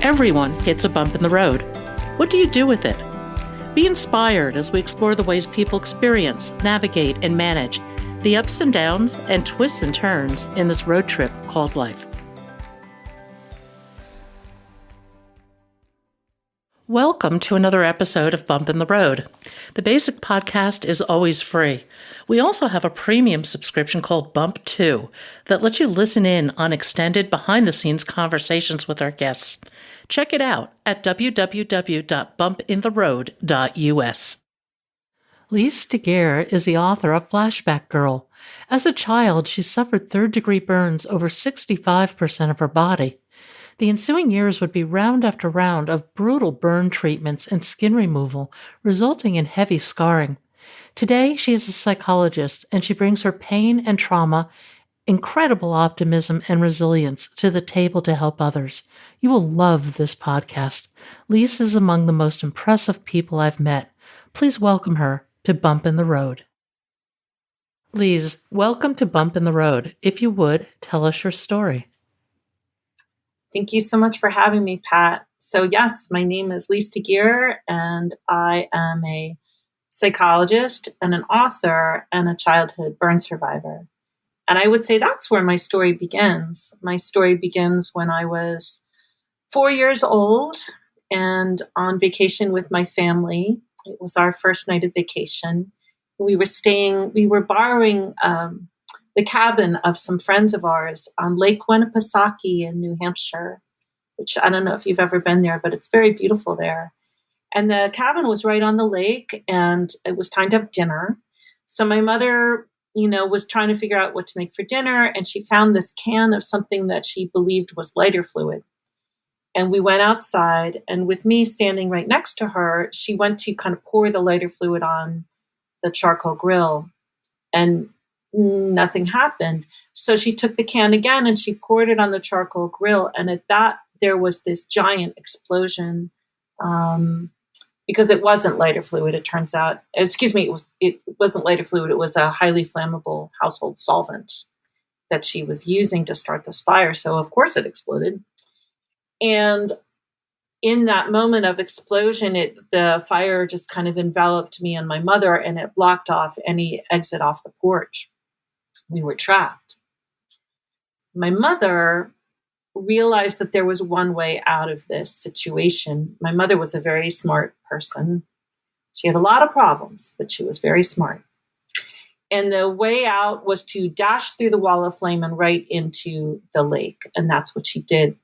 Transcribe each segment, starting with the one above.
Everyone hits a bump in the road. What do you do with it? Be inspired as we explore the ways people experience, navigate, and manage the ups and downs and twists and turns in this road trip called life. Welcome to another episode of Bump in the Road. The basic podcast is always free. We also have a premium subscription called Bump 2 that lets you listen in on extended behind-the-scenes conversations with our guests. Check it out at www.bumpintheroad.us. Lise Deguire is the author of Flashback Girl. As a child, she suffered third-degree burns over 65% of her body. The ensuing years would be round after round of brutal burn treatments and skin removal, resulting in heavy scarring. Today, she is a psychologist, and she brings her pain and trauma, incredible optimism, and resilience to the table to help others. You will love this podcast. Lise is among the most impressive people I've met. Please welcome her to Bump in the Road. Lise, welcome to Bump in the Road. If you would, tell us your story. Thank you so much for having me, Pat. So yes, my name is Lise Deguire, and I am a psychologist and an author and a childhood burn survivor. And I would say that's where my story begins. My story begins when I was 4 years old and on vacation with my family. It was our first night of vacation. We were borrowing the cabin of some friends of ours on Lake Winnipesaukee in New Hampshire, which I don't know if you've ever been there, but it's very beautiful there. And the cabin was right on the lake, and it was time to have dinner. So my mother, was trying to figure out what to make for dinner, and she found this can of something that she believed was lighter fluid. And we went outside, and with me standing right next to her, she went to kind of pour the lighter fluid on the charcoal grill, and nothing happened. So she took the can again and she poured it on the charcoal grill. And at that, there was this giant explosion because it wasn't lighter fluid. It turns out, it wasn't lighter fluid. It was a highly flammable household solvent that she was using to start this fire. So of course it exploded. And in that moment of explosion, the fire just kind of enveloped me and my mother, and it blocked off any exit off the porch. We were trapped. My mother realized that there was one way out of this situation. My mother was a very smart person. She had a lot of problems, but she was very smart. And the way out was to dash through the wall of flame and right into the lake. And that's what she did.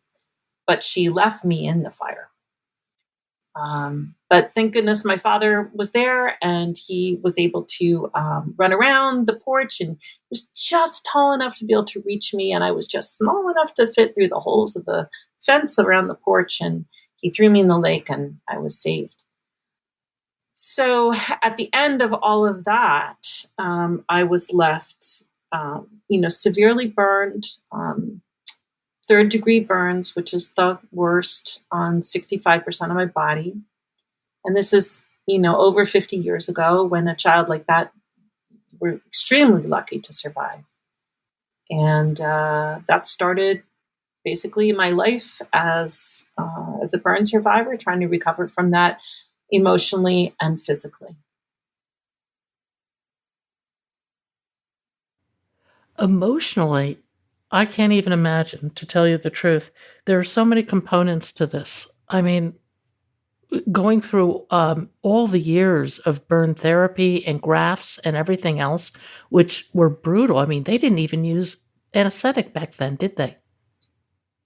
But she left me in the fire. But thank goodness my father was there, and he was able to run around the porch, and was just tall enough to be able to reach me, and I was just small enough to fit through the holes of the fence around the porch, and he threw me in the lake, and I was saved. So at the end of all of that, I was left, severely burned, third-degree burns, which is the worst on 65% of my body. And this is, over 50 years ago, when a child like that, we're extremely lucky to survive. And that started basically my life as a burn survivor, trying to recover from that emotionally and physically. Emotionally, I can't even imagine, to tell you the truth. There are so many components to this. I mean, going through all the years of burn therapy and grafts and everything else, which were brutal. I mean, they didn't even use anesthetic back then, did they?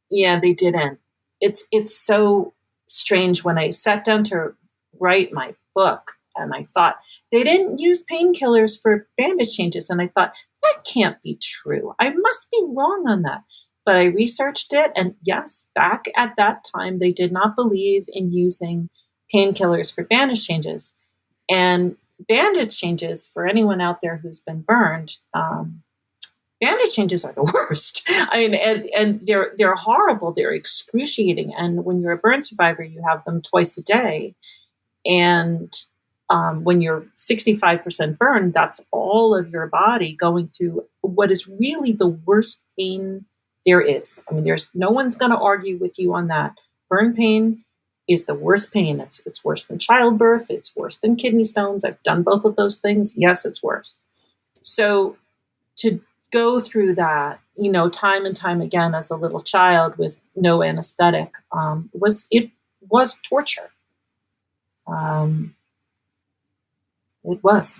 Yeah, they didn't. It's so strange. When I sat down to write my book, and I thought, they didn't use painkillers for bandage changes. And I thought, that can't be true. I must be wrong on that. But I researched it, and yes, back at that time, they did not believe in using painkillers for bandage changes. And bandage changes, for anyone out there who's been burned, bandage changes are the worst. I mean, and they're horrible. They're excruciating. And when you're a burn survivor, you have them twice a day. And when you're 65% burned, that's all of your body going through what is really the worst pain there is. I mean, no one's going to argue with you on that. Burn pain is the worst pain. It's worse than childbirth. It's worse than kidney stones. I've done both of those things. Yes, it's worse. So to go through that, time and time again as a little child with no anesthetic, was torture. It was.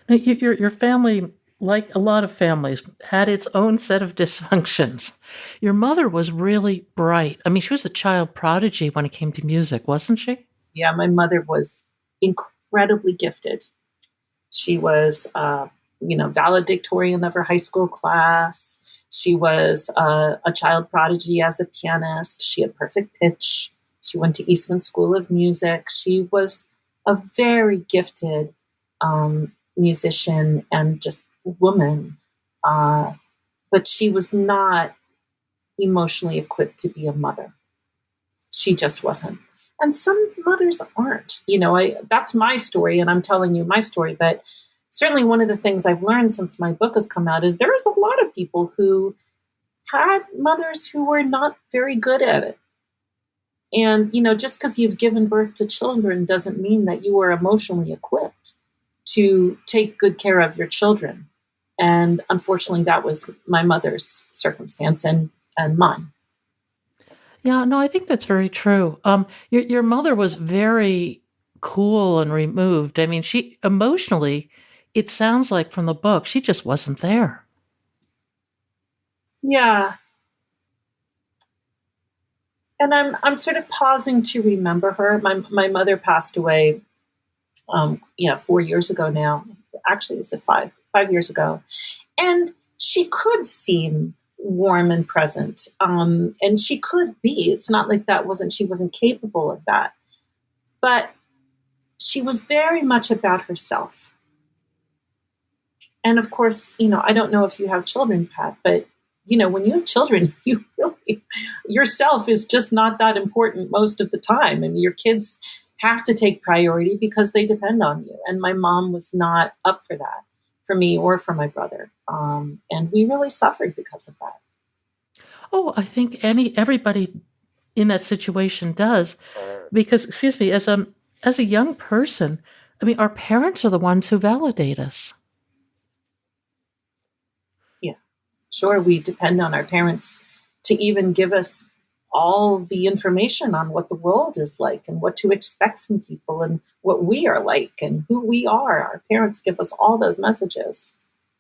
Now, your family, like a lot of families, had its own set of dysfunctions. Your mother was really bright. I mean, she was a child prodigy when it came to music, wasn't she? Yeah, my mother was incredibly gifted. She was, valedictorian of her high school class. She was a child prodigy as a pianist. She had perfect pitch. She went to Eastman School of Music. She was a very gifted musician and just woman. But she was not emotionally equipped to be a mother. She just wasn't. And some mothers aren't. That's my story, and I'm telling you my story. But certainly one of the things I've learned since my book has come out is there's a lot of people who had mothers who were not very good at it. And, just because you've given birth to children doesn't mean that you are emotionally equipped to take good care of your children. And unfortunately, that was my mother's circumstance and mine. Yeah, no, I think that's very true. Your mother was very cool and removed. I mean, she emotionally, it sounds like from the book, she just wasn't there. Yeah. And I'm sort of pausing to remember her. My mother passed away 4 years ago now. Actually, it's 5 years ago. And she could seem warm and present. And she could be. It's not like she wasn't capable of that. But she was very much about herself. And of course, I don't know if you have children, Pat, but when you have children, you really, yourself is just not that important most of the time. And your kids have to take priority because they depend on you. And my mom was not up for that, for me or for my brother. And we really suffered because of that. Oh, I think everybody in that situation does, because, excuse me, as a young person, I mean, our parents are the ones who validate us. Yeah, sure. We depend on our parents to even give us all the information on what the world is like and what to expect from people and what we are like and who we are. Our parents give us all those messages.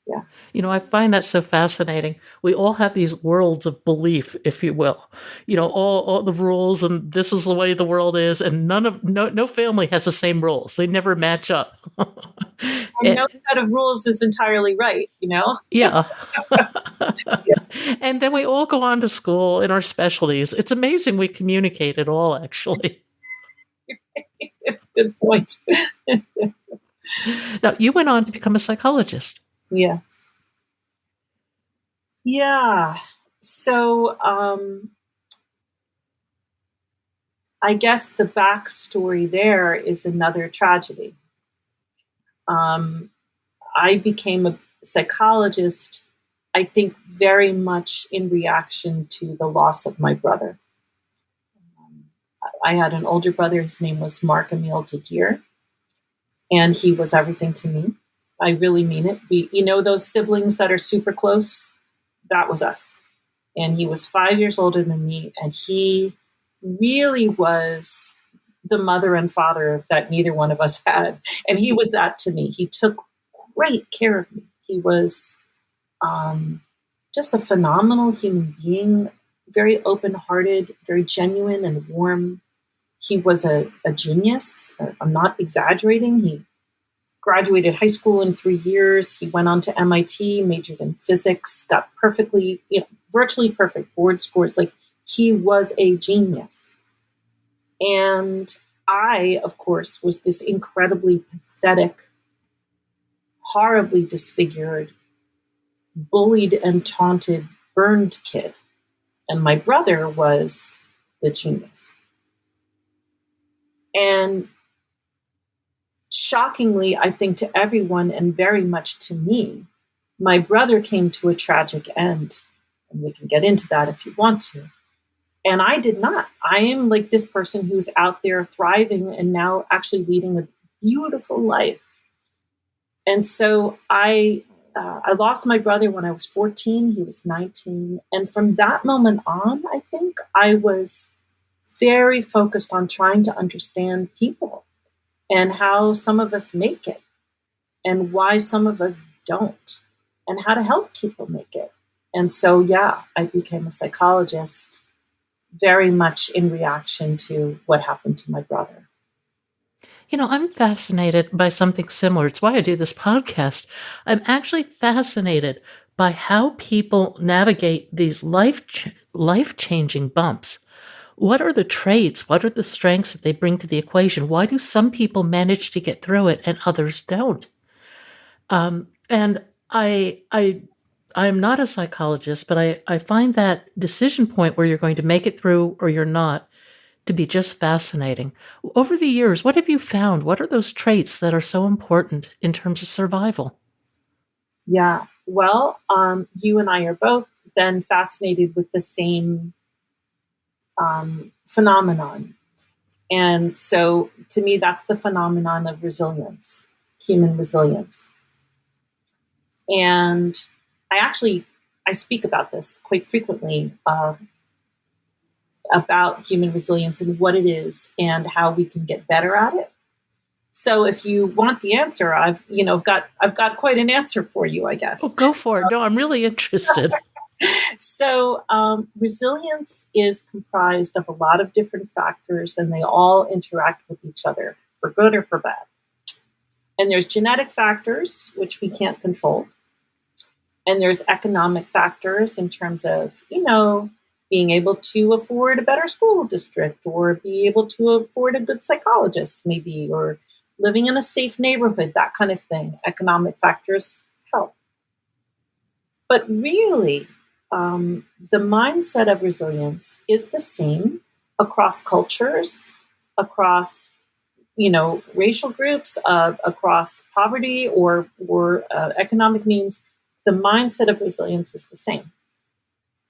Yeah. I find that so fascinating. We all have these worlds of belief, if you will. All the rules, and this is the way the world is, and no family has the same rules. They never match up. And no set of rules is entirely right, Yeah. And then we all go on to school in our specialties. It's amazing we communicate at all, actually. Good point. Now, you went on to become a psychologist. Yes. Yeah. So I guess the backstory there is another tragedy. I became a psychologist, I think, very much in reaction to the loss of my brother. I had an older brother. His name was Mark Emile Deguire, and he was everything to me. I really mean it. Those siblings that are super close, that was us. And he was 5 years older than me, and he really was the mother and father that neither one of us had. And he was that to me. He took great care of me. He was just a phenomenal human being, very open-hearted, very genuine and warm. He was a genius. I'm not exaggerating. He graduated high school in 3 years. He went on to MIT, majored in physics, got virtually perfect board scores. Like, he was a genius. And I, of course, was this incredibly pathetic, horribly disfigured, bullied and taunted, burned kid. And my brother was the genius. And shockingly, I think to everyone, and very much to me, my brother came to a tragic end. And we can get into that if you want to. And I did not. I am like this person who's out there thriving and now actually leading a beautiful life. And so I lost my brother when I was 14. He was 19. And from that moment on, I think I was very focused on trying to understand people and how some of us make it and why some of us don't and how to help people make it. And so, yeah, I became a psychologist very much in reaction to what happened to my brother. I'm fascinated by something similar. It's why I do this podcast. I'm actually fascinated by how people navigate these life-changing bumps. What are the traits? What are the strengths that they bring to the equation? Why do some people manage to get through it and others don't? And I'm not a psychologist, but I find that decision point where you're going to make it through or you're not to be just fascinating. Over the years, what have you found? What are those traits that are so important in terms of survival? Yeah. Well, you and I are both then fascinated with the same phenomenon. And so to me, that's the phenomenon of resilience, human resilience. And I speak about this quite frequently, about human resilience and what it is and how we can get better at it. So if you want the answer, I've got quite an answer for you, I guess. Oh, go for it. No, I'm really interested. So resilience is comprised of a lot of different factors, and they all interact with each other for good or for bad. And there's genetic factors, which we can't control. And there's economic factors in terms of, being able to afford a better school district or be able to afford a good psychologist, maybe, or living in a safe neighborhood, that kind of thing. Economic factors help. But really, the mindset of resilience is the same across cultures, across racial groups, across poverty or economic means. The mindset of resilience is the same.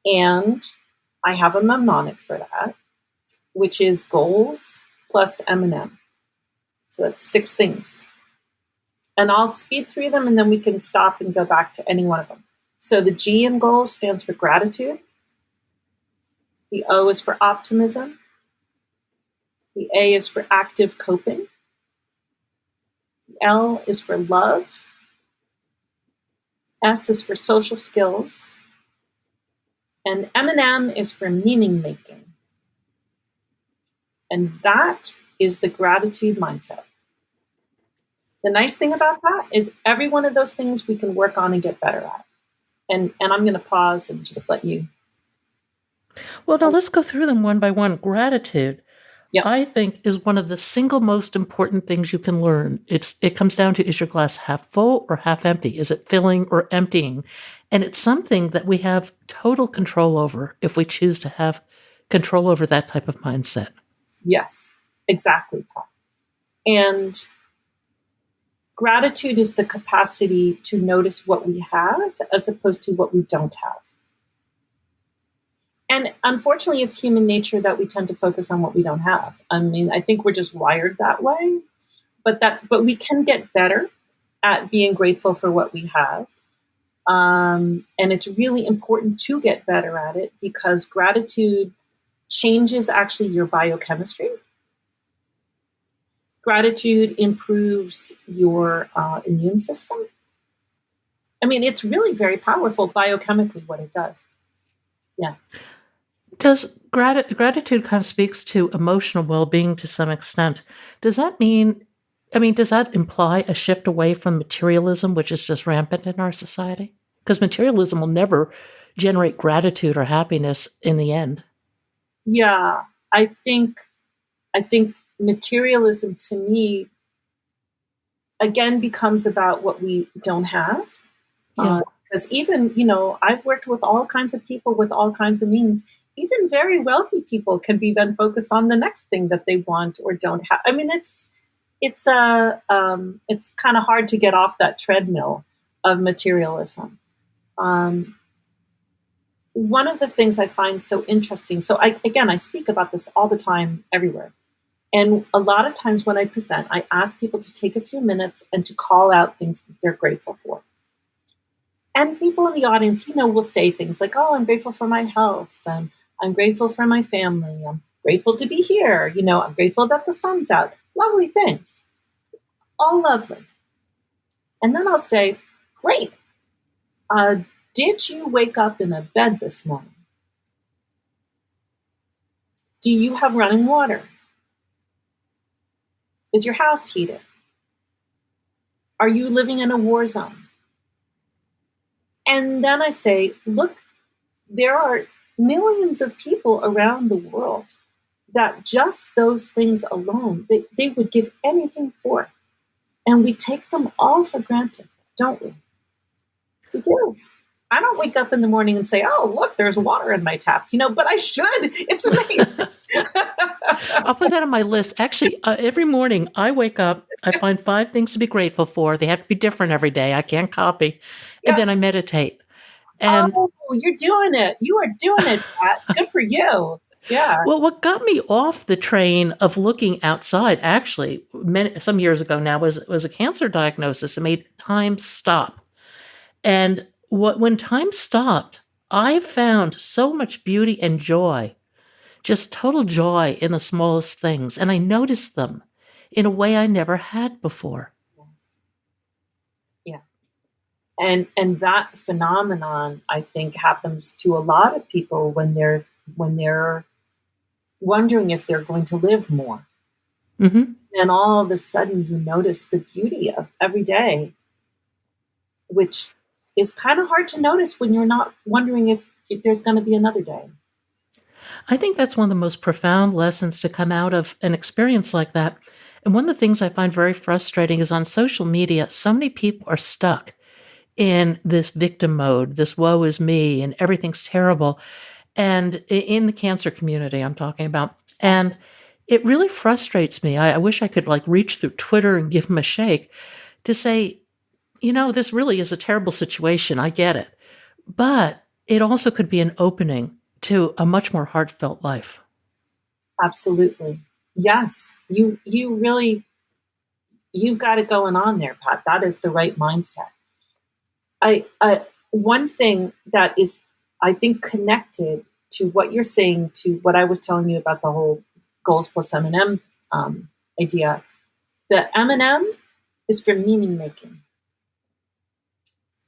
And I have a mnemonic for that, which is goals plus M&M. So that's 6 things. And I'll speed through them and then we can stop and go back to any one of them. So the G in goals stands for gratitude. The O is for optimism. The A is for active coping. The L is for love. S is for social skills. And M&M is for meaning making. And that is the gratitude mindset. The nice thing about that is every one of those things we can work on and get better at. And I'm going to pause and just let you. Well, now let's go through them one by one. Gratitude, Yep. I think, is one of the single most important things you can learn. It comes down to, is your glass half full or half empty? Is it filling or emptying? And it's something that we have total control over if we choose to have control over that type of mindset. Yes, exactly, Pat. And gratitude is the capacity to notice what we have as opposed to what we don't have. And unfortunately, it's human nature that we tend to focus on what we don't have. I mean, I think we're just wired that way. But we can get better at being grateful for what we have. And it's really important to get better at it because gratitude changes actually your biochemistry. Gratitude improves your immune system. I mean, it's really very powerful biochemically what it does. Yeah. Does gratitude kind of speaks to emotional well-being to some extent? Does that does that imply a shift away from materialism, which is just rampant in our society? Because materialism will never generate gratitude or happiness in the end. Yeah, I think materialism to me again becomes about what we don't have. Yeah. Because even, I've worked with all kinds of people with all kinds of means. Even very wealthy people can be then focused on the next thing that they want or don't have. I mean, it's kind of hard to get off that treadmill of materialism. one of the things I find so interesting, so I speak about this all the time everywhere. And a lot of times when I present, I ask people to take a few minutes and to call out things that they're grateful for. And people in the audience, will say things like, oh, I'm grateful for my health, and I'm grateful for my family, I'm grateful to be here, I'm grateful that the sun's out. Lovely things. All lovely. And then I'll say, great. Did you wake up in a bed this morning? Do you have running water? Is your house heated? Are you living in a war zone? And then I say, look, there are millions of people around the world that just those things alone, they would give anything for. And we take them all for granted, don't we? We do. I don't wake up in the morning and say, oh, look, there's water in my tap, but I should. It's amazing. I'll put that on my list. Actually, every morning I wake up, I find 5 things to be grateful for. They have to be different every day. I can't copy. And then I meditate. And you're doing it. You are doing it, Pat. Good for you. Yeah. Well, what got me off the train of looking outside, actually, some years ago now, was a cancer diagnosis. It made time stop. And when time stopped, I found so much beauty and joy, just total joy in the smallest things. And I noticed them in a way I never had before. Yes. Yeah. And that phenomenon, I think, happens to a lot of people when they're wondering if they're going to live more. Mm-hmm. And all of a sudden you notice the beauty of every day, which is kind of hard to notice when you're not wondering if there's going to be another day. I think that's one of the most profound lessons to come out of an experience like that. And one of the things I find very frustrating is on social media, so many people are stuck in this victim mode, this woe is me, and everything's terrible. And in the cancer community, I'm talking about. And it really frustrates me. I wish I could reach through Twitter and give them a shake to say, this really is a terrible situation. I get it. But it also could be an opening to a much more heartfelt life. Absolutely. Yes. You've got it going on there, Pat. That is the right mindset. One thing that is, I think, connected to what you're saying, to what I was telling you about the whole goals plus M&M idea. The M&M is for meaning making.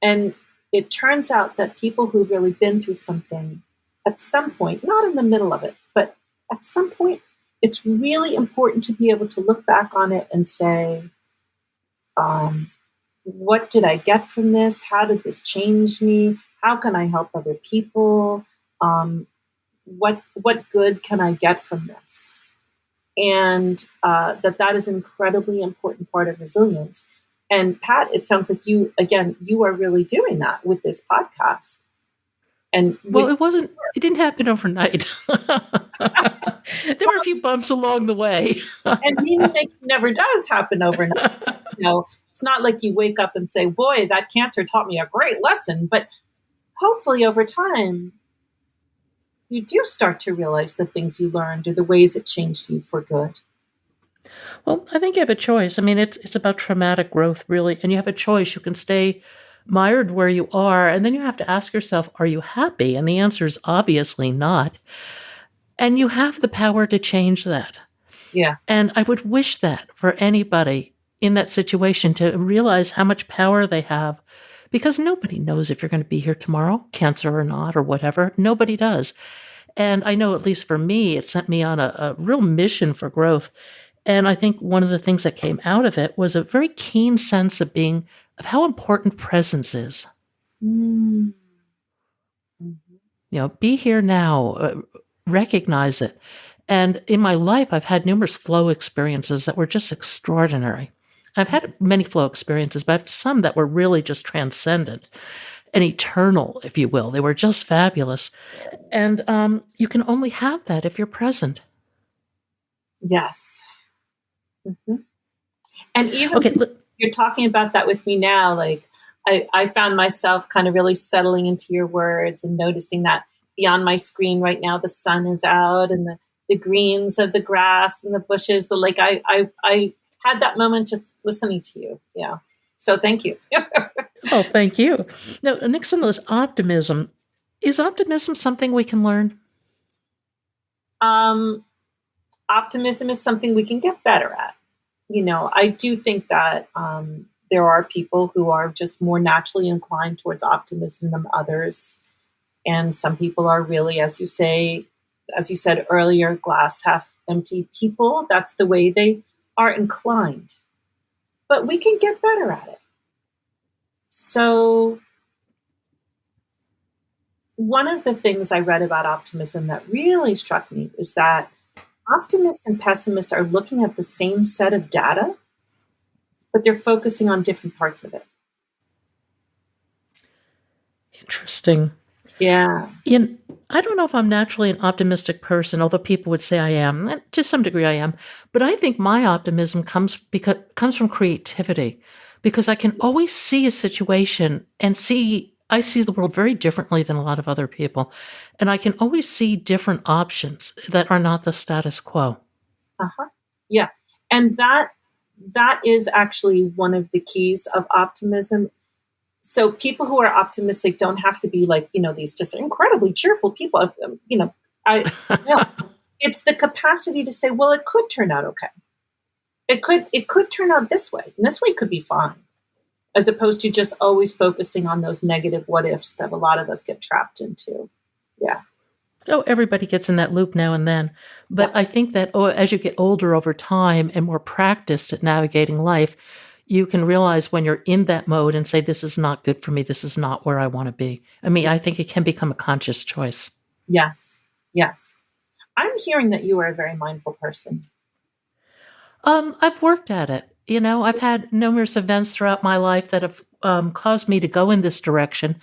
And it turns out that people who've really been through something, at some point, not in the middle of it, but at some point, it's really important to be able to look back on it and say, what did I get from this? How did this change me? How can I help other people? What good can I get from this? And that is an incredibly important part of resilience. And Pat, it sounds like you are really doing that with this podcast. And it didn't happen overnight. There were a few bumps along the way. And meaning making never does happen overnight. It's not like you wake up and say, boy, that cancer taught me a great lesson. But hopefully over time, you do start to realize the things you learned or the ways it changed you for good. Well, I think you have a choice. I mean, it's about traumatic growth, really. And you have a choice. You can stay mired where you are, and then you have to ask yourself, are you happy? And the answer is obviously not. And you have the power to change that. Yeah. And I would wish that for anybody in that situation, to realize how much power they have, because nobody knows if you're going to be here tomorrow, cancer or not, or whatever. Nobody does. And I know, at least for me, it sent me on a real mission for growth. And I think one of the things that came out of it was a very keen sense of how important presence is. Mm-hmm. Be here now, recognize it. And in my life, I've had numerous flow experiences that were just extraordinary. I've had many flow experiences, but I have some that were really just transcendent and eternal, if you will. They were just fabulous. And you can only have that if you're present. Yes. Mm-hmm. And even you're talking about that with me now, I found myself kind of really settling into your words and noticing that beyond my screen right now, the sun is out and the greens of the grass and the bushes. The like, I had that moment just listening to you. Yeah. So thank you. Oh, thank you. Now, next on the list, optimism. Is optimism something we can learn? Optimism is something we can get better at. I do think that there are people who are just more naturally inclined towards optimism than others. And some people are really, as you said earlier, glass half empty people. That's the way they are inclined. But we can get better at it. So one of the things I read about optimism that really struck me is that optimists and pessimists are looking at the same set of data, but they're focusing on different parts of it. Interesting. Yeah. I don't know if I'm naturally an optimistic person, although people would say I am. And to some degree, I am. But I think my optimism comes from creativity, because I can always see a situation and I see the world very differently than a lot of other people, and I can always see different options that are not the status quo. Yeah, and that is actually one of the keys of optimism. So people who are optimistic don't have to be like, these just incredibly cheerful people. It's the capacity to say, well, it could turn out okay. It could turn out this way, and this way could be fine, as opposed to just always focusing on those negative what ifs that a lot of us get trapped into. Yeah. Oh, everybody gets in that loop now and then. But I think that as you get older over time and more practiced at navigating life, you can realize when you're in that mode and say, this is not good for me. This is not where I want to be. I mean, I think it can become a conscious choice. Yes. Yes. I'm hearing that you are a very mindful person. I've worked at it. I've had numerous events throughout my life that have caused me to go in this direction.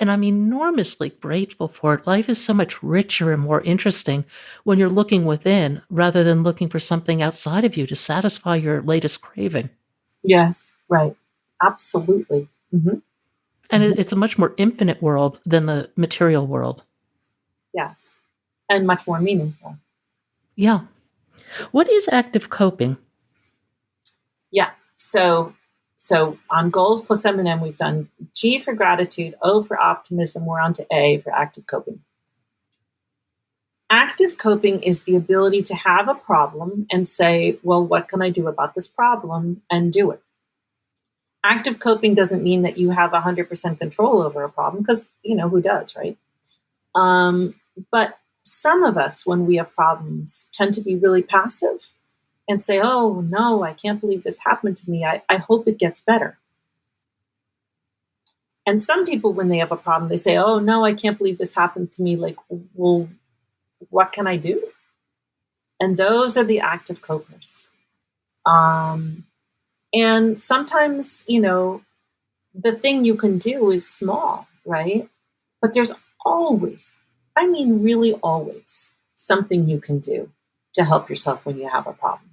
And I'm enormously grateful for it. Life is so much richer and more interesting when you're looking within rather than looking for something outside of you to satisfy your latest craving. Yes, right. Absolutely. Mm-hmm. And it's a much more infinite world than the material world. Yes. And much more meaningful. Yeah. What is active coping? Yeah. So on goals plus M&M, we've done G for gratitude, O for optimism. We're on to A for active coping. Active coping is the ability to have a problem and say, well, what can I do about this problem, and do it. Active coping doesn't mean that you have 100% control over a problem, because, who does, right? But some of us, when we have problems, tend to be really passive and say, oh, no, I can't believe this happened to me. I hope it gets better. And some people, when they have a problem, they say, oh, no, I can't believe this happened to me. Like, well, what can I do? And those are the active copers. And sometimes, the thing you can do is small, right? But there's always, I mean, really always, something you can do to help yourself when you have a problem.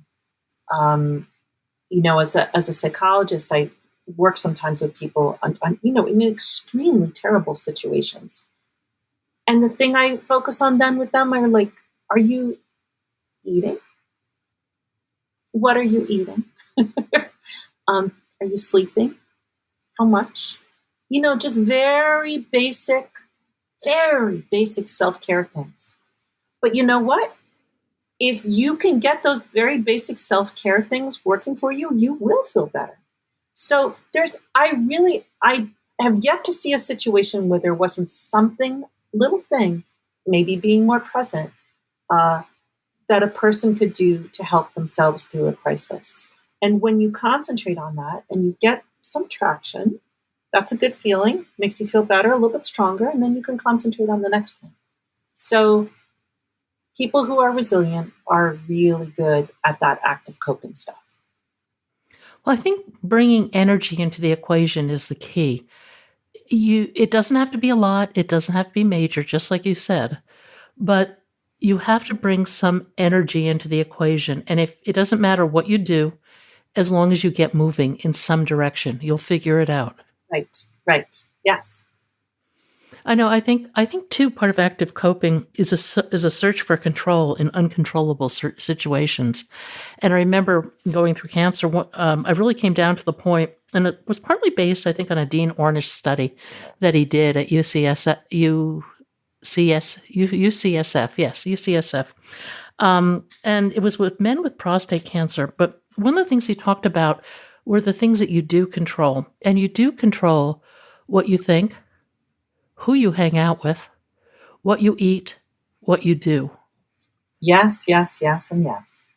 As a psychologist, I work sometimes with people on in extremely terrible situations. And the thing I focus on then with them are like, are you eating? What are you eating? Are you sleeping? How much? Just very basic self-care things. But you know what? If you can get those very basic self-care things working for you, you will feel better. So I have yet to see a situation where there wasn't something, little thing, maybe being more present, that a person could do to help themselves through a crisis. And when you concentrate on that and you get some traction, that's a good feeling, makes you feel better, a little bit stronger, and then you can concentrate on the next thing. So people who are resilient are really good at that active coping stuff. Well, I think bringing energy into the equation is the key. It doesn't have to be a lot. It doesn't have to be major, just like you said. But you have to bring some energy into the equation. And if it doesn't matter what you do, as long as you get moving in some direction, you'll figure it out. Right. Yes. I know. I think too. Part of active coping is a search for control in uncontrollable situations. And I remember going through cancer. I really came down to the point, and it was partly based, I think, on a Dean Ornish study that he did at UCSF. Yes, UCSF. And it was with men with prostate cancer. But one of the things he talked about were the things that you do control, and you do control what you think, who you hang out with, what you eat, what you do. Yes, yes, yes, and yes.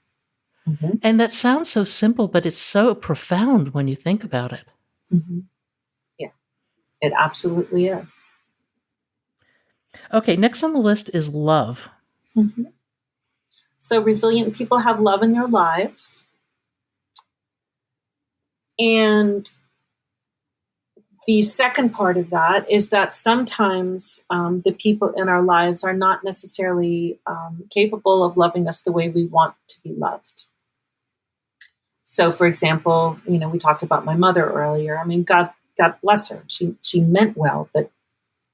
Mm-hmm. And that sounds so simple, but it's so profound when you think about it. Mm-hmm. Yeah, it absolutely is. Okay, next on the list is love. Mm-hmm. So resilient people have love in their lives. And the second part of that is that sometimes the people in our lives are not necessarily capable of loving us the way we want to be loved. So, for example, we talked about my mother earlier. I mean, God bless her. She meant well, but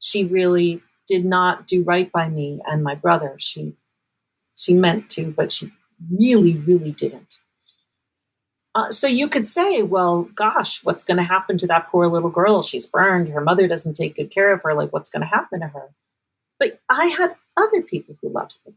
she really did not do right by me and my brother. She meant to, but she really, really didn't. So you could say, well, gosh, what's going to happen to that poor little girl? She's burned. Her mother doesn't take good care of her. Like, what's going to happen to her? But I had other people who loved me.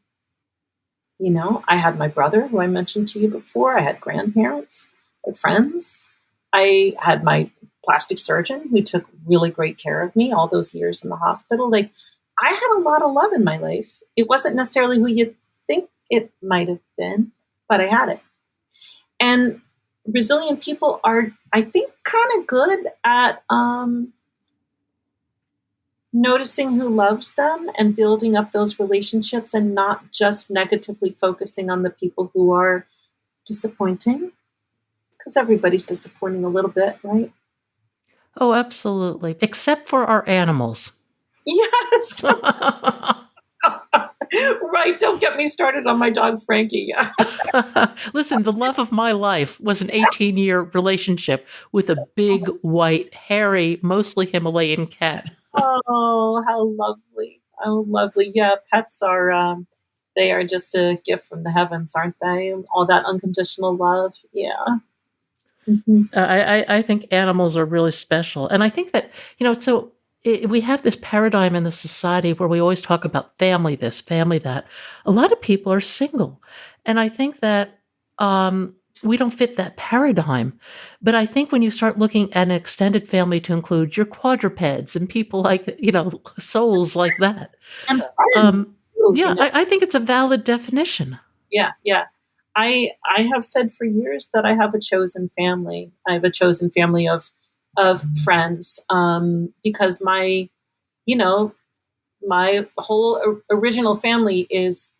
I had my brother, who I mentioned to you before. I had grandparents, I had friends. I had my plastic surgeon who took really great care of me all those years in the hospital. Like, I had a lot of love in my life. It wasn't necessarily who you'd think it might have been, but I had it. And resilient people are, I think, kind of good at noticing who loves them and building up those relationships and not just negatively focusing on the people who are disappointing, because everybody's disappointing a little bit, right? Oh, absolutely. Except for our animals. Yes. Right. Don't get me started on my dog, Frankie. Listen, the love of my life was an 18-year relationship with a big, white, hairy, mostly Himalayan cat. Oh, how lovely. How lovely. Yeah, pets are, they are just a gift from the heavens, aren't they? All that unconditional love. Yeah. Mm-hmm. I think animals are really special. And I think that, we have this paradigm in the society where we always talk about family this, family that. A lot of people are single. And I think that we don't fit that paradigm. But I think when you start looking at an extended family to include your quadrupeds and people like, souls like that. And friends. Yeah, I think it's a valid definition. Yeah, yeah. I have said for years that I have a chosen family. I have a chosen family of friends because my whole original family is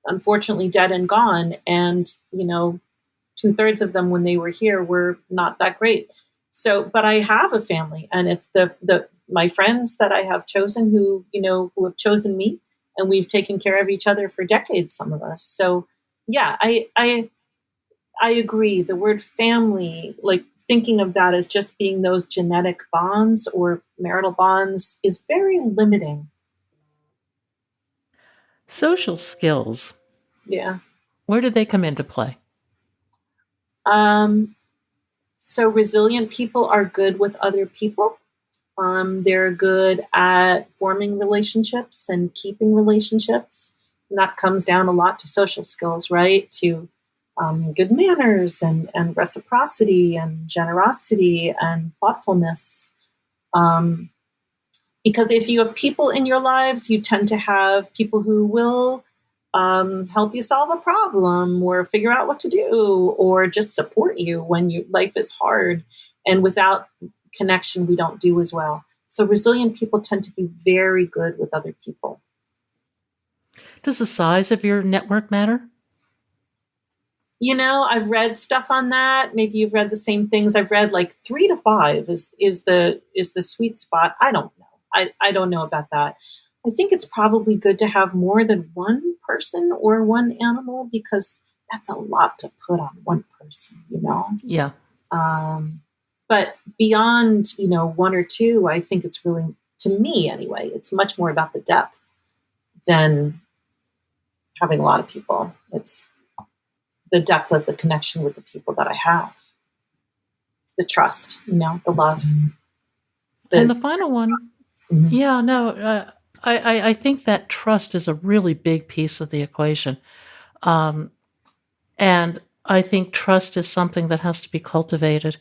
unfortunately dead and gone, and 2/3 of them when they were here were not that great. So, but I have a family, and it's my friends that I have chosen who have chosen me, and we've taken care of each other for decades, some of us. So yeah, I agree. The word family, like thinking of that as just being those genetic bonds or marital bonds, is very limiting. Social skills. Yeah. Where do they come into play? So resilient people are good with other people. They're good at forming relationships and keeping relationships. And that comes down a lot to social skills, right? To good manners and reciprocity and generosity and thoughtfulness. Because if you have people in your lives, you tend to have people who will help you solve a problem or figure out what to do or just support you when life is hard. And without connection, we don't do as well. So resilient people tend to be very good with other people. Does the size of your network matter? I've read stuff on that. Maybe you've read the same things. I've read like 3 to 5 is the sweet spot. I don't know. I don't know about that. I think it's probably good to have more than one person or one animal because that's a lot to put on one person, Yeah. But beyond, 1 or 2, I think it's really to me anyway, it's much more about the depth than having a lot of people. It's the depth of the connection with the people that I have, the trust, the love. And the final one, Mhm. yeah, no, I think that trust is a really big piece of the equation. And I think trust is something that has to be cultivated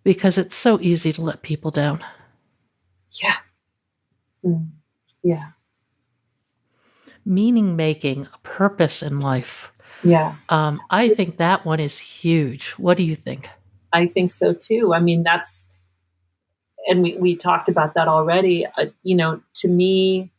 because it's so easy to let people down. Yeah. Mm. Yeah. Meaning making, a purpose in life. Yeah. I think that one is huge. What do you think? I think so too. I mean, and we talked about that already. To me,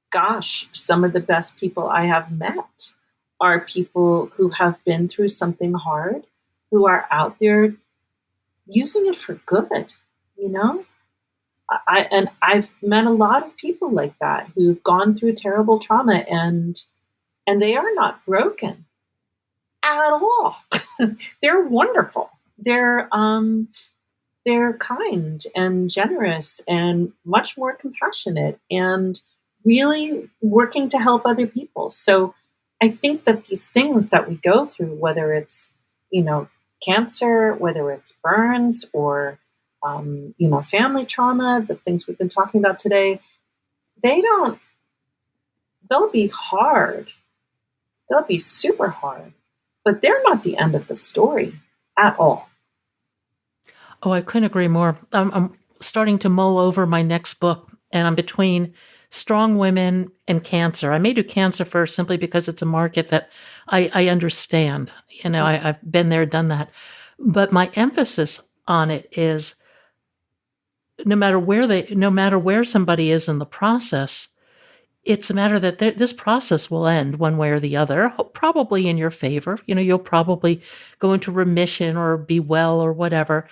gosh, some of the best people I have met are people who have been through something hard, who are out there using it for good, you know? And I've met a lot of people like that who've gone through terrible trauma and they are not broken at all. They're wonderful. They're kind and generous and much more compassionate and really working to help other people. So I think that these things that we go through, whether it's, cancer, whether it's burns or, family trauma, the things we've been talking about today, they'll be hard. They'll be super hard, but they're not the end of the story at all. Oh, I couldn't agree more. I'm starting to mull over my next book, and I'm between strong women and cancer. I may do cancer first simply because it's a market that I understand. I've been there, done that. But my emphasis on it is no matter where somebody is in the process, it's a matter that this process will end one way or the other, probably in your favor. You'll probably go into remission or be well or whatever.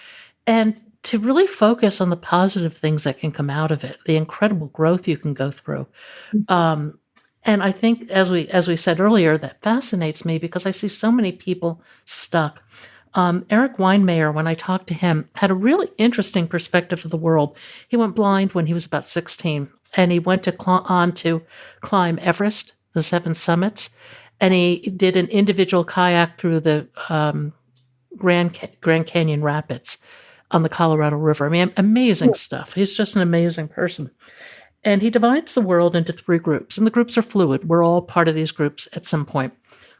And to really focus on the positive things that can come out of it, the incredible growth you can go through. And I think, as we said earlier, that fascinates me because I see so many people stuck. Eric Weinmayer, when I talked to him, had a really interesting perspective of the world. He went blind when he was about 16, and he went on to climb Everest, the 7 summits, and he did an individual kayak through the Grand Canyon Rapids on the Colorado River. I mean, amazing stuff. He's just an amazing person. And he divides the world into 3 groups, and the groups are fluid. We're all part of these groups at some point.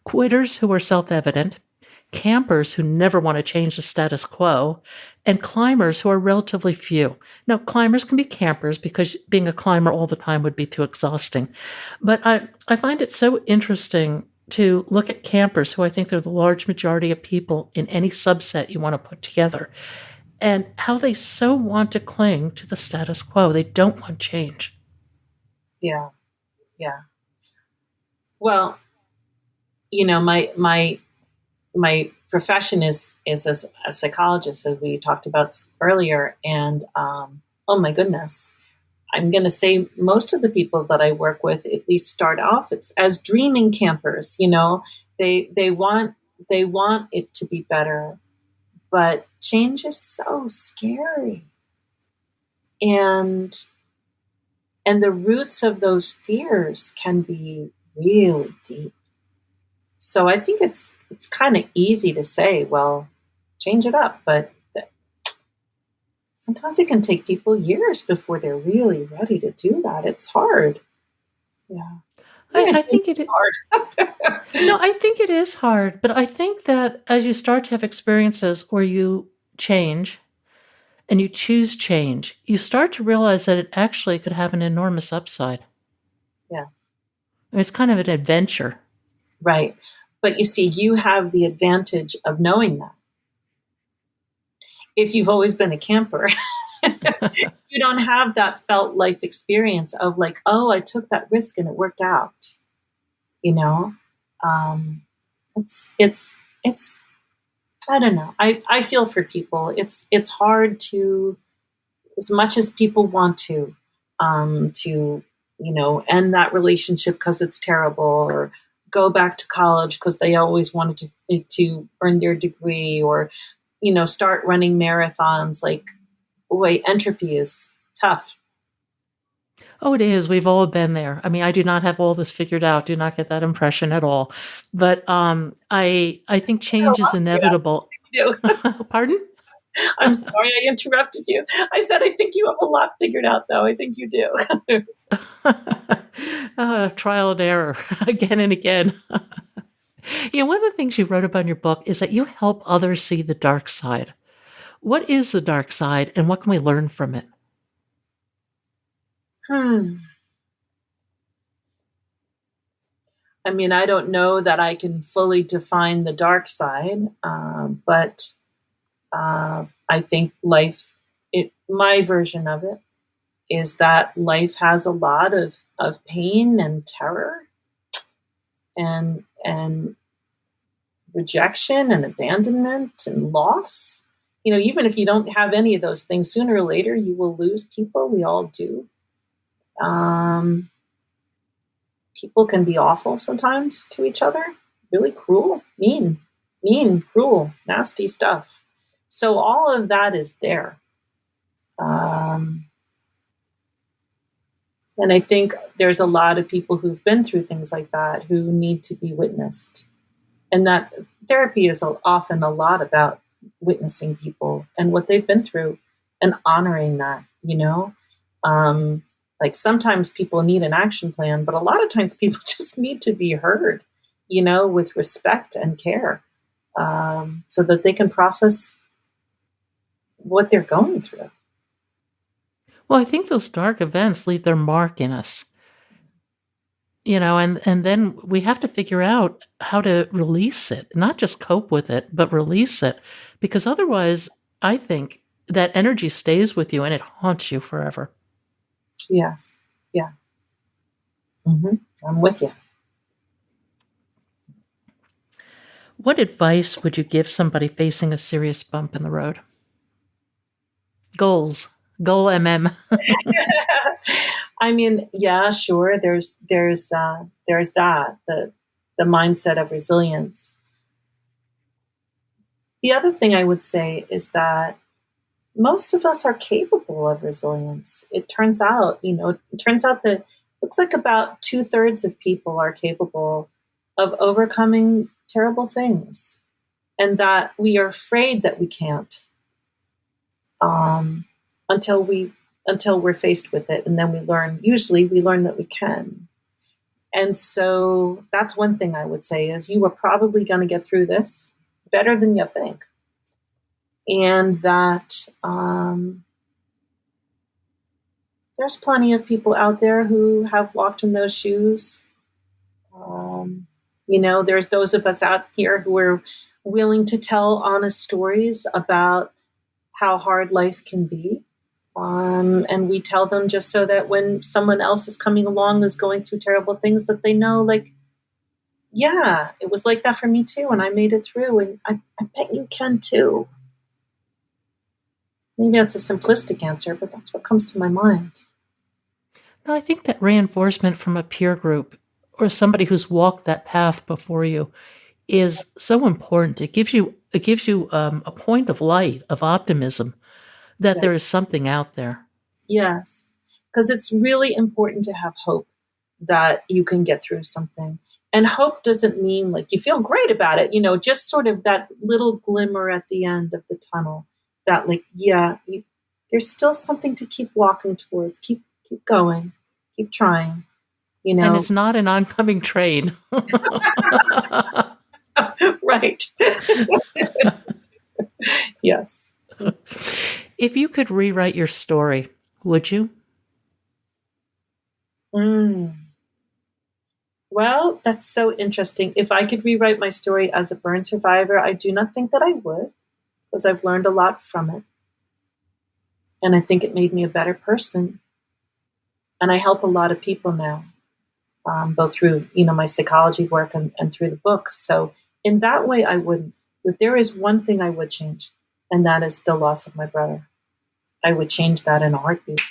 Quitters who are self-evident, campers who never want to change the status quo, and climbers who are relatively few. Now, climbers can be campers because being a climber all the time would be too exhausting. But I find it so interesting to look at campers, who I think are the large majority of people in any subset you want to put together, and how they so want to cling to the status quo. They don't want change. Yeah. Yeah. Well, my profession is as a psychologist, as we talked about earlier. And oh my goodness, I'm going to say most of the people that I work with at least start off as dreaming campers. They want it to be better, but change is so scary, and the roots of those fears can be really deep. So I think it's kind of easy to say, well, change it up, but sometimes it can take people years before they're really ready to do that. It's hard. Yeah. I think it is hard. No, I think it is hard, but I think that as you start to have experiences where you change and you choose change, you start to realize that it actually could have an enormous upside. Yes. It's kind of an adventure. Right. But you see, you have the advantage of knowing that. If you've always been a camper, you don't have that felt life experience of like, oh, I took that risk and it worked out. It's I don't know. I feel for people. It's hard to, as much as people want to end that relationship because it's terrible, or go back to college because they always wanted to earn their degree, or start running marathons. Like, boy, entropy is tough. Oh, it is. We've all been there. I mean, I do not have all this figured out. Do not get that impression at all. But I think change is inevitable. You do. Pardon? I'm sorry I interrupted you. I said I think you have a lot figured out, though. I think you do. Trial and error again and again. One of the things you wrote about in your book is that you help others see the dark side. What is the dark side, and what can we learn from it? I mean, I don't know that I can fully define the dark side, but I think life, my version of it, is that life has a lot of pain and terror and rejection and abandonment and loss. Even if you don't have any of those things, sooner or later you will lose people. We all do. People can be awful sometimes to each other, really cruel, mean, cruel, nasty stuff. So all of that is there. And I think there's a lot of people who've been through things like that who need to be witnessed. And that therapy is often a lot about witnessing people and what they've been through and honoring that, like sometimes people need an action plan, but a lot of times people just need to be heard, with respect and care, so that they can process what they're going through. Well, I think those dark events leave their mark in us, and then we have to figure out how to release it, not just cope with it, but release it, because otherwise I think that energy stays with you and it haunts you forever. Yes. Yeah. Mm-hmm. I'm with you. What advice would you give somebody facing a serious bump in the road? Goals. Goal MM. I mean, yeah, sure. There's that, the mindset of resilience. The other thing I would say is that most of us are capable of resilience. It turns out that looks like about 2/3 of people are capable of overcoming terrible things, and that we are afraid that we can't, until we're faced with it, and then we learn that we can. And so that's one thing I would say is you are probably going to get through this better than you think. And that there's plenty of people out there who have walked in those shoes. There's those of us out here who are willing to tell honest stories about how hard life can be. And we tell them just so that when someone else is coming along who's going through terrible things, that they know, like, yeah, it was like that for me too, and I made it through, and I bet you can too. Maybe that's a simplistic answer, but that's what comes to my mind. No, I think that reinforcement from a peer group or somebody who's walked that path before you is so important. It gives you a point of light, of optimism, that there is something out there. Yes, because it's really important to have hope that you can get through something. And hope doesn't mean like you feel great about it, just sort of that little glimmer at the end of the tunnel that, like, there's still something to keep walking towards, keep going, keep trying, And it's not an oncoming train. Right. Yes. If you could rewrite your story, would you? Well, that's so interesting. If I could rewrite my story as a burn survivor, I do not think that I would, because I've learned a lot from it. And I think it made me a better person. And I help a lot of people now, both through, my psychology work and through the books. So in that way, I wouldn't. But there is one thing I would change, and that is the loss of my brother. I would change that in a heartbeat.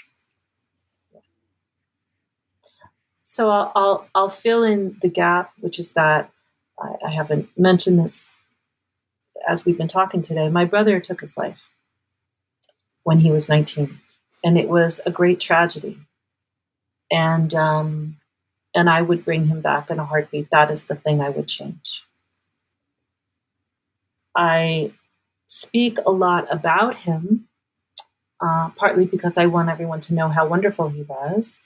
So I'll fill in the gap, which is that I haven't mentioned this as we've been talking today. My brother took his life, when he was 19. And it was a great tragedy. And I would bring him back in a heartbeat. That is the thing I would change. I speak a lot about him, partly because I want everyone to know how wonderful he was,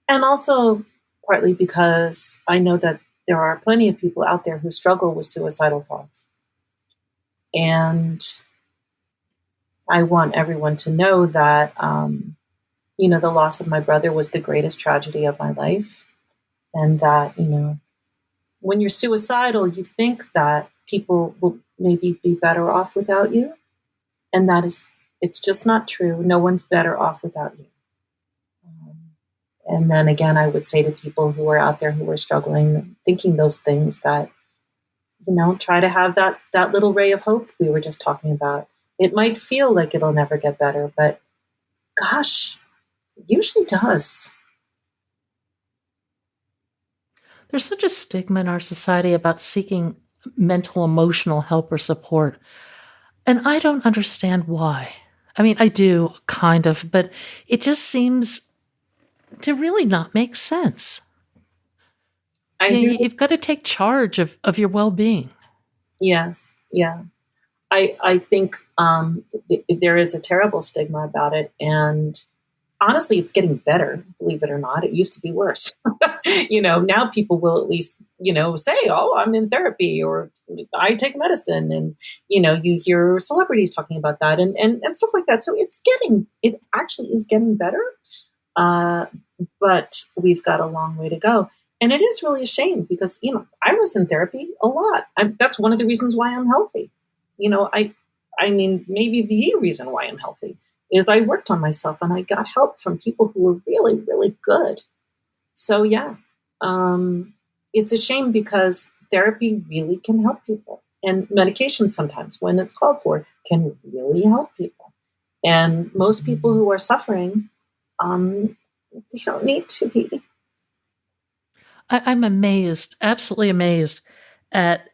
and also partly because I know that there are plenty of people out there who struggle with suicidal thoughts. And I want everyone to know that, the loss of my brother was the greatest tragedy of my life. And that, when you're suicidal, you think that people will maybe be better off without you. And it's just not true. No one's better off without you. And then again, I would say to people who are out there who are struggling, thinking those things, that, try to have that little ray of hope we were just talking about. It might feel like it'll never get better, but gosh, it usually does. There's such a stigma in our society about seeking mental, emotional help or support. And I don't understand why. I mean, I do, kind of, but it just seems to really not make sense. You've got to take charge of your well-being. Yes, yeah. I think there is a terrible stigma about it. And honestly, it's getting better, believe it or not. It used to be worse. Now people will at least, say, oh, I'm in therapy, or I take medicine. And, you hear celebrities talking about that and stuff like that. So it actually is getting better. But we've got a long way to go. And it is really a shame because, I was in therapy a lot. That's one of the reasons why I'm healthy. Maybe the reason why I'm healthy is I worked on myself and I got help from people who were really, really good. So yeah, it's a shame because therapy really can help people, and medication sometimes, when it's called for, can really help people. And most people who are suffering, they don't need to be. I'm amazed, absolutely amazed at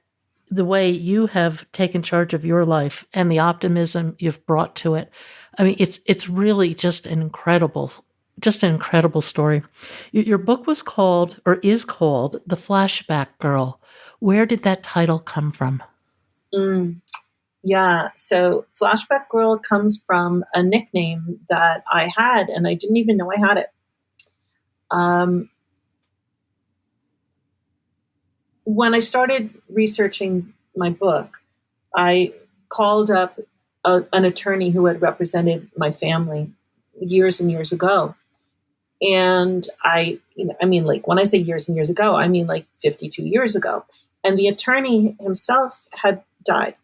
the way you have taken charge of your life and the optimism you've brought to it. I mean, it's really just an incredible story. Your book was called, or is called, The Flashback Girl. Where did that title come from? Yeah, so Flashback Girl comes from a nickname that I had, and I didn't even know I had it. When I started researching my book, I called up an attorney who had represented my family years and years ago. And when I say years and years ago, I mean like 52 years ago. And the attorney himself had died,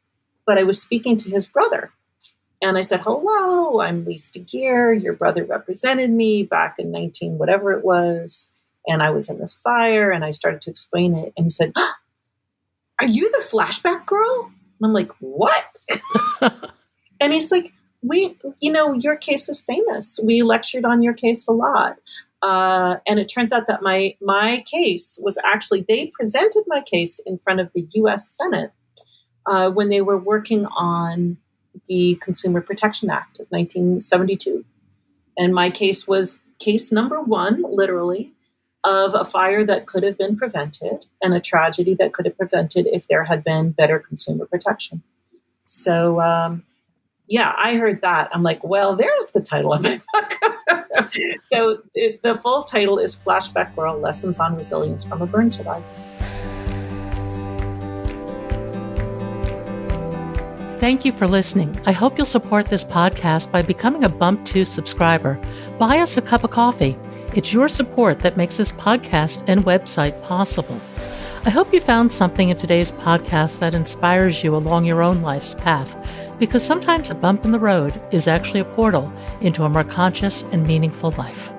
but I was speaking to his brother. And I said, hello, I'm Lise Deguire. Your brother represented me back in 19, whatever it was. And I was in this fire, and I started to explain it. And he said, are you the flashback girl? And I'm like, what? And he's like, your case is famous. We lectured on your case a lot. And it turns out that my case was actually, they presented my case in front of the U.S. Senate when they were working on the Consumer Protection Act of 1972. And my case was case number 1, literally, of a fire that could have been prevented and a tragedy that could have prevented if there had been better consumer protection. So, I heard that. I'm like, well, there's the title of my book. So the full title is Flashback Girl, Lessons on Resilience from a Burn Survivor. Thank you for listening. I hope you'll support this podcast by becoming a Bump 2 subscriber. Buy us a cup of coffee. It's your support that makes this podcast and website possible. I hope you found something in today's podcast that inspires you along your own life's path, because sometimes a bump in the road is actually a portal into a more conscious and meaningful life.